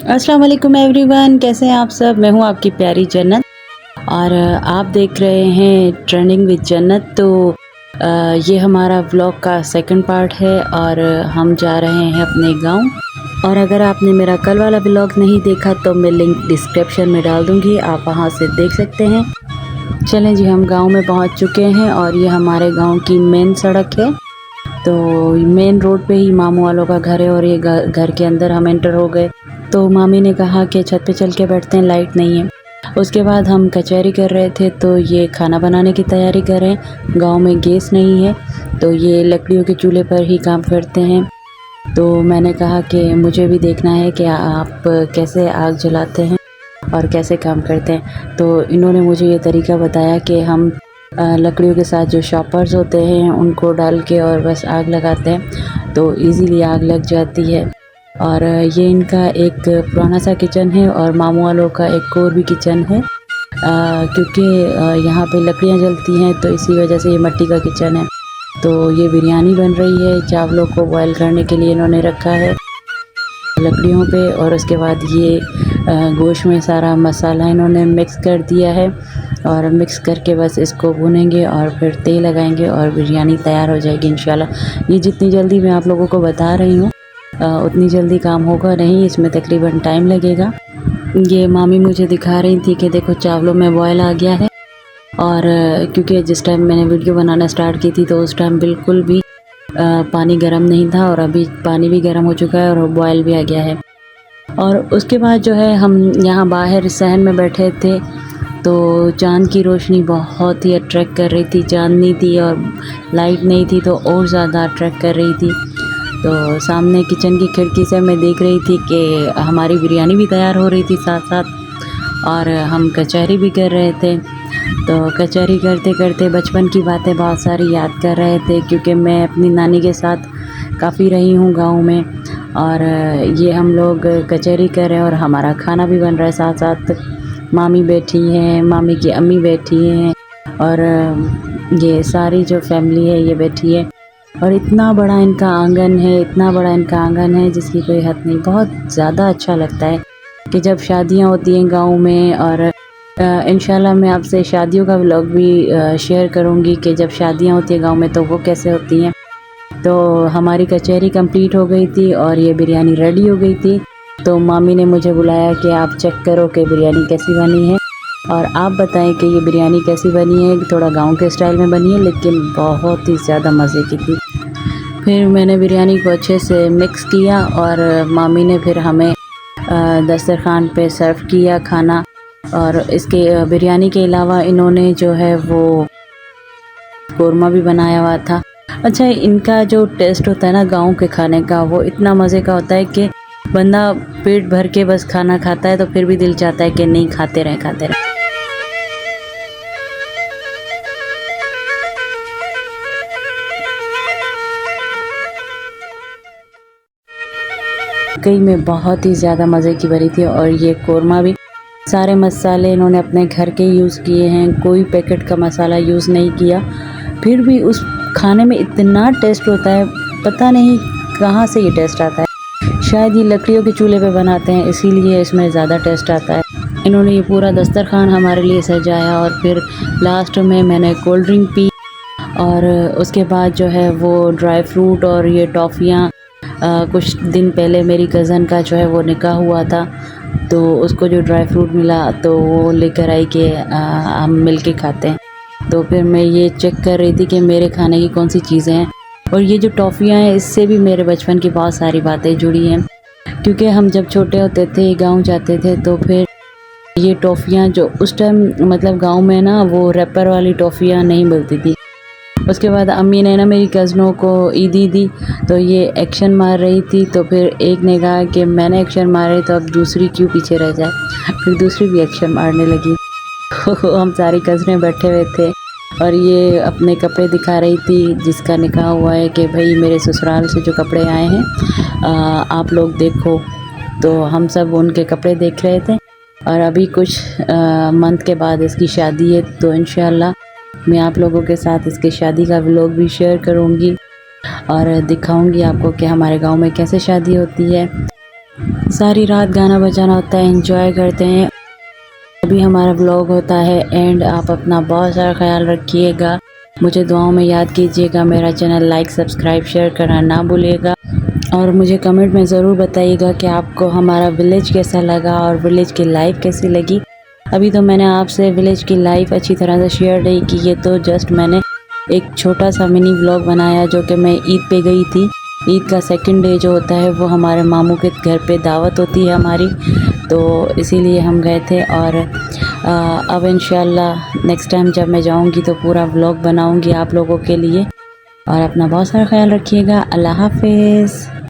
अस्सलाम वालेकुम एवरीवन, कैसे हैं आप सब। मैं हूं आपकी प्यारी जन्नत और आप देख रहे हैं ट्रेंडिंग विद जन्नत। तो ये हमारा व्लॉग का सेकंड पार्ट है और हम जा रहे हैं अपने गांव। और अगर आपने मेरा कल वाला व्लॉग नहीं देखा तो मैं लिंक डिस्क्रिप्शन में डाल दूंगी, आप वहां से देख सकते हैं। चलें जी, हम गांव में पहुंच चुके हैं और ये हमारे गांव की मेन सड़क है। तो मेन रोड पे ही मामू वालों का घर है और ये घर के अंदर हम एंटर हो गए। तो मामी ने कहा कि छत पे चल के बैठते हैं, लाइट नहीं है। उसके बाद हम कचहरी कर रहे थे तो ये खाना बनाने की तैयारी कर रहे हैं। गांव में गैस नहीं है तो ये लकड़ियों के चूल्हे पर ही काम करते हैं। तो मैंने कहा कि मुझे भी देखना है कि आप कैसे आग जलाते हैं और कैसे काम करते हैं। तो इन्होंने मुझे ये तरीका बताया कि हम लकड़ियों के साथ जो शॉपर्स होते हैं उनको डाल के और बस आग लगाते हैं तो इजीली आग लग जाती है। और ये इनका एक पुराना सा किचन है और मामू वालों का एक और भी किचन है, क्योंकि यहाँ पे लकड़ियाँ जलती हैं तो इसी वजह से ये मिट्टी का किचन है। तो ये बिरयानी बन रही है, चावलों को बॉयल करने के लिए इन्होंने रखा है लकड़ियों पे। और उसके बाद ये गोश्त में सारा मसाला इन्होंने मिक्स कर दिया है और मिक्स करके बस इसको भूनेंगे और फिर तेल लगाएंगे और बिरयानी तैयार हो जाएगी इंशाल्लाह। ये जितनी जल्दी मैं आप लोगों को बता रही हूँ उतनी जल्दी काम होगा नहीं, इसमें तकरीबन टाइम लगेगा। ये मामी मुझे दिखा रही थी कि देखो चावलों में बॉयल आ गया है। और क्योंकि जिस टाइम मैंने वीडियो बनाना स्टार्ट की थी तो उस टाइम बिल्कुल भी पानी गर्म नहीं था और अभी पानी भी गर्म हो चुका है और बॉयल भी आ गया है। और उसके बाद जो है हम यहाँ बाहर सहन में बैठे थे तो चाँद की रोशनी बहुत ही अट्रैक्ट कर रही थी। चाँदनी थी और लाइट नहीं थी तो और ज़्यादा अट्रैक्ट कर रही थी। तो सामने किचन की खिड़की से मैं देख रही थी कि हमारी बिरयानी भी तैयार हो रही थी साथ साथ और हम कचहरी भी कर रहे थे। तो कचहरी करते करते बचपन की बातें बहुत सारी याद कर रहे थे, क्योंकि मैं अपनी नानी के साथ काफ़ी रही हूँ गांव में। और ये हम लोग कचहरी कर रहे हैं और हमारा खाना भी बन रहा है साथ साथ। मामी बैठी हैं, मामी की अम्मी बैठी हैं और ये सारी जो फैमिली है ये बैठी है। और इतना बड़ा इनका आंगन है, इतना बड़ा इनका आंगन है जिसकी कोई हद नहीं। बहुत ज़्यादा अच्छा लगता है कि जब शादियां होती हैं गांव में। और इंशाल्लाह मैं आपसे शादियों का व्लॉग भी शेयर करूंगी कि जब शादियां होती हैं गांव में तो वो कैसे होती हैं। तो हमारी कचहरी कंप्लीट हो गई थी और ये बिरयानी रेडी हो गई थी। तो मामी ने मुझे बुलाया कि आप चेक करो कि बिरयानी कैसी बनी है और आप बताएं कि ये बिरयानी कैसी बनी है। थोड़ा गांव के स्टाइल में बनी है लेकिन बहुत ही ज़्यादा मज़े की थी। फिर मैंने बिरयानी को अच्छे से मिक्स किया और मामी ने फिर हमें दस्तरखान पे सर्व किया खाना। और इसके बिरयानी के अलावा इन्होंने जो है वो कोरमा भी बनाया हुआ था। अच्छा, इनका जो टेस्ट होता है ना गांव के खाने का, वो इतना मज़े का होता है कि बंदा पेट भर के बस खाना खाता है तो फिर भी दिल चाहता है कि नहीं, खाते रहें खाते रहें। कई में बहुत ही ज़्यादा मज़े की बनी थी। और ये कोरमा भी सारे मसाले इन्होंने अपने घर के यूज़ किए हैं, कोई पैकेट का मसाला यूज़ नहीं किया। फिर भी उस खाने में इतना टेस्ट होता है, पता नहीं कहाँ से ये टेस्ट आता है। शायद ये लकड़ियों के चूल्हे पे बनाते हैं इसीलिए इसमें ज़्यादा टेस्ट आता है। इन्होंने ये पूरा दस्तरखान हमारे लिए सजाया और फिर लास्ट में मैंने कोल्ड ड्रिंक पी। और उसके बाद जो है वो ड्राई फ्रूट और ये टॉफ़ियाँ, कुछ दिन पहले मेरी कज़न का जो है वो निकाह हुआ था तो उसको जो ड्राई फ्रूट मिला तो वो लेकर आई कि हम मिल के खाते हैं। तो फिर मैं ये चेक कर रही थी कि मेरे खाने की कौन सी चीज़ें हैं। और ये जो टॉफ़ियाँ हैं इससे भी मेरे बचपन की बहुत सारी बातें जुड़ी हैं, क्योंकि हम जब छोटे होते थे गांव जाते थे तो फिर ये टॉफ़ियाँ जो उस टाइम मतलब गांव में ना वो रैपर वाली टॉफ़ियाँ नहीं मिलती थी। उसके बाद अम्मी ने ना मेरी कज़नों को ईदी दी तो ये एक्शन मार रही थी। तो फिर एक ने कहा कि मैंने एक्शन मारे तो अब दूसरी क्यों पीछे रह जाए, फिर दूसरी भी एक्शन मारने लगी। हम सारी कज़नें बैठे हुए थे और ये अपने कपड़े दिखा रही थी जिसका निकाह हुआ है कि भाई मेरे ससुराल से जो कपड़े आए हैं आप लोग देखो। तो हम सब उनके कपड़े देख रहे थे। और अभी कुछ मंथ के बाद इसकी शादी है तो इंशाल्लाह मैं आप लोगों के साथ इसकी शादी का व्लॉग भी शेयर करूंगी और दिखाऊंगी आपको कि हमारे गांव में कैसे शादी होती है। सारी रात गाना बजाना होता है, एंजॉय करते हैं। अभी हमारा व्लॉग होता है एंड आप अपना बहुत सारा ख्याल रखिएगा। मुझे दुआओं में याद कीजिएगा। मेरा चैनल लाइक सब्सक्राइब शेयर करना ना भूलिएगा और मुझे कमेंट में ज़रूर बताइएगा कि आपको हमारा विलेज कैसा लगा और विलेज की लाइफ कैसी लगी। अभी तो मैंने आपसे विलेज की लाइफ अच्छी तरह से शेयर नहीं की, ये तो जस्ट मैंने एक छोटा सा मिनी व्लॉग बनाया जो कि मैं ईद पे गई थी। ईद का सेकंड डे जो होता है वो हमारे मामू के घर पे दावत होती है हमारी, तो इसीलिए हम गए थे। और अब इंशाल्लाह नेक्स्ट टाइम जब मैं जाऊंगी तो पूरा व्लॉग बनाऊंगी आप लोगों के लिए। और अपना बहुत सारा ख्याल रखिएगा। अल्लाह हाफिज़।